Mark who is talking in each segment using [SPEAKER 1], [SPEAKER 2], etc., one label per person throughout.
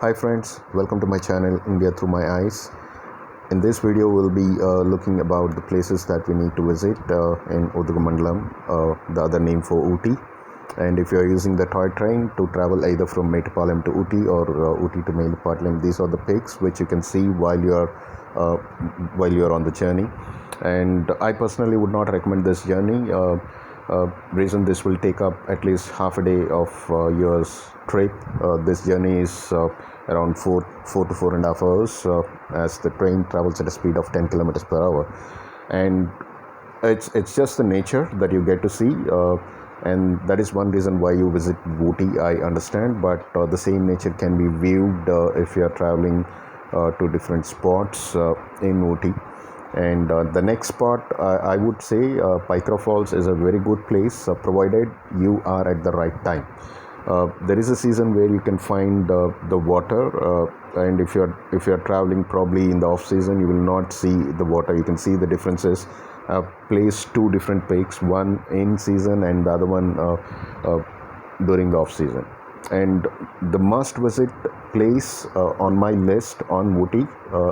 [SPEAKER 1] Hi friends, welcome to my channel India Through My Eyes. In this video we'll be looking about the places that we need to visit in Udugamandalam, the other name for Ooty. And if you are using the toy train to travel either from Metupalayam to Ooty or Ooty to Metupalayam, these are the peaks which you can see while you are on the journey. And I personally would not recommend this journey. Reason this will take up at least half a day of yours trip. This journey is around 4 to 4.5 hours as the train travels at a speed of 10 kilometers per hour, and it's just the nature that you get to see, and that is one reason why you visit Ooty, I understand, but the same nature can be viewed if you are traveling to different spots in Ooty. And the next spot, I would say Paikra Falls is a very good place, provided you are at the right time. There is a season where you can find the water, and if you're traveling probably in the off season, you will not see the water. You can see the differences. Placed two different peaks, one in season and the other one during the off season. And the must visit place on my list on Ooty,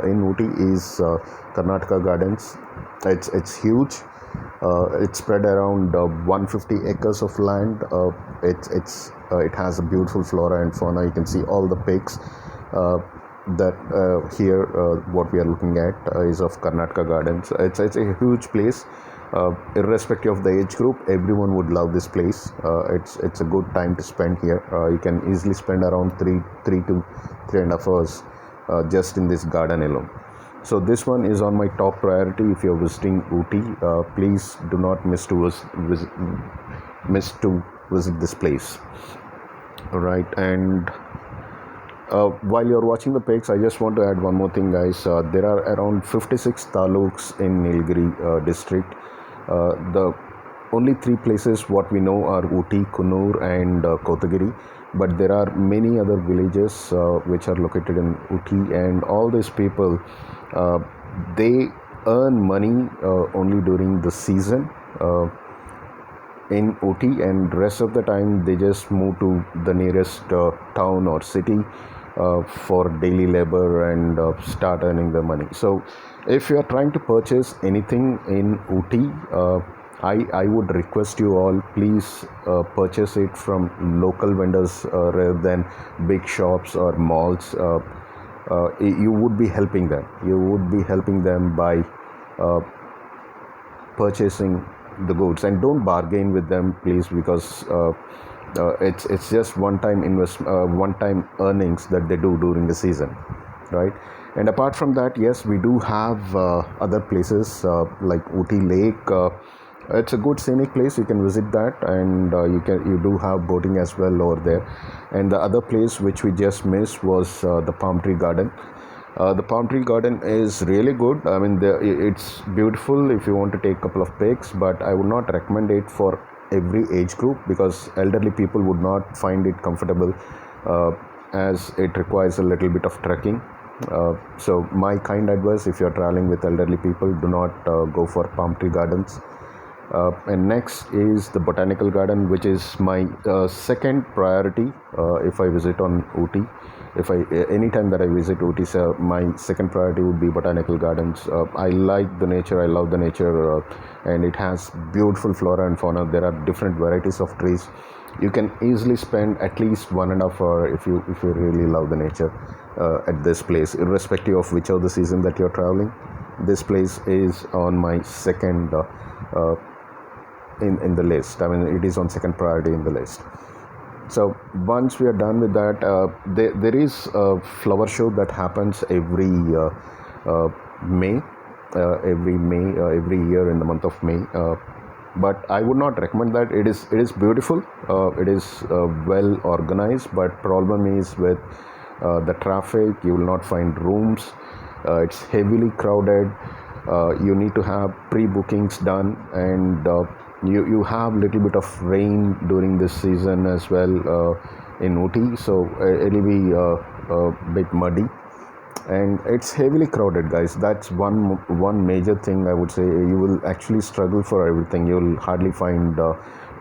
[SPEAKER 1] in Ooty, is Karnataka Gardens. It's huge. It's spread around 150 acres of land. It has a beautiful flora and fauna. You can see all the peaks. That here what we are looking at is of Karnataka Gardens. It's a huge place. Irrespective of the age group, everyone would love this place. It's a good time to spend here. You can easily spend around 3 to 3.5 hours just in this garden alone. So this one is on my top priority. If you're visiting Ooty, please do not miss to visit this place. All right, and while you're watching the pics, I just want to add one more thing, guys. There are around 56 taluks in Nilgiri district. The only three places what we know are Ooty, Kunur, and Kotagiri, but there are many other villages which are located in Ooty, and all these people they earn money only during the season in Ooty, and rest of the time they just move to the nearest town or city for daily labor and start earning the money. So if you are trying to purchase anything in Ooty, I would request you all, please purchase it from local vendors rather than big shops or malls. You would be helping them. You would be helping them by purchasing the goods, and don't bargain with them, please, because it's just one time earnings that they do during the season, right? And apart from that, yes, we do have other places like Ooty Lake. It's a good scenic place. You can visit that, and you do have boating as well over there. And the other place which we just missed was the Palm Tree Garden. The Palm Tree Garden is really good. I mean, it's beautiful if you want to take a couple of pics, but I would not recommend it for every age group because elderly people would not find it comfortable, as it requires a little bit of trekking. So my kind advice, if you're traveling with elderly people, do not go for Palm Tree Gardens. And next is the Botanical Garden, which is my second priority if I visit on Ooty. Anytime that I visit Ooty, so my second priority would be Botanical Gardens. I like the nature, I love the nature, and it has beautiful flora and fauna. There are different varieties of trees. You can easily spend at least 1.5 hours if you really love the nature at this place, irrespective of which of the season that you're traveling. This place is on my second in the list. I mean, it is on second priority in the list. So once we are done with that, there is a flower show that happens every May, every year in the month of May. But I would not recommend that. It is beautiful. It is well organized, but problem is with the traffic. You will not find rooms. It's heavily crowded. You need to have pre-bookings done, and you have little bit of rain during this season as well in Ooty, so it'll be a bit muddy, and it's heavily crowded, guys. That's one major thing I would say. You will actually struggle for everything. You'll hardly find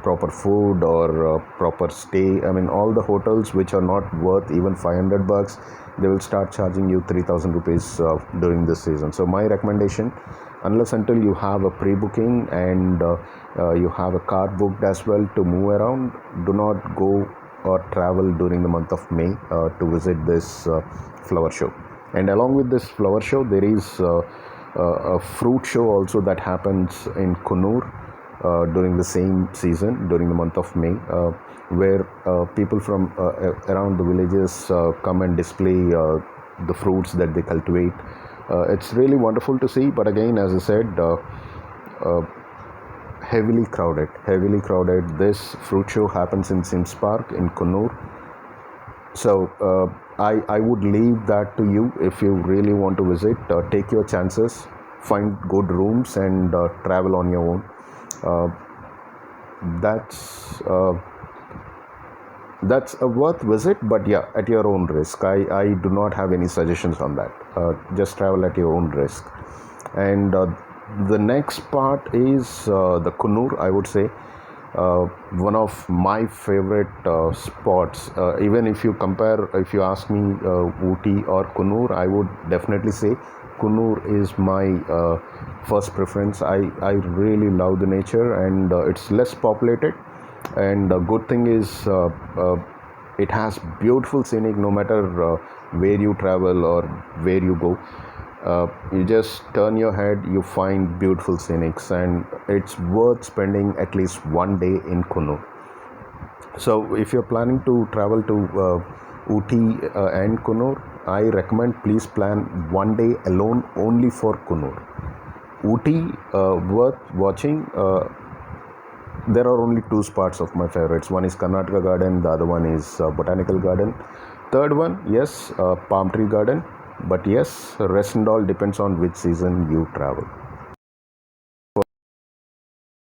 [SPEAKER 1] proper food or proper stay. I mean, all the hotels which are not worth even 500 bucks, they will start charging you 3000 rupees during this season. So my recommendation, unless until you have a pre-booking and you have a car booked as well to move around, do not go or travel during the month of May to visit this flower show. And along with this flower show, there is a fruit show also that happens in Kunur during the same season, during the month of May, where people from around the villages come and display the fruits that they cultivate. It's really wonderful to see, but again, as I said, heavily crowded. This fruit show happens in Sims Park in Kunur. So I would leave that to you. If you really want to visit, take your chances, find good rooms, and travel on your own. Uh, that's uh, that's a worth visit, but yeah, at your own risk. I do not have any suggestions on that. Just travel at your own risk. And the next part is the Kunur, I would say. One of my favorite spots. Even if you compare, if you ask me Ooty or Kunur, I would definitely say Kunur is my first preference. I really love the nature, and it's less populated. And the good thing is it has beautiful scenic no matter where you travel or where you go. You just turn your head, you find beautiful scenics, and it's worth spending at least one day in Kunur. So if you're planning to travel to Ooty and Kunur, I recommend please plan one day alone only for Kunur. Ooty, worth watching. There are only two spots of my favorites. One is Karnataka Garden, the other one is Botanical Garden. Third one, yes, Palm Tree Garden. But yes, rest and all depends on which season you travel.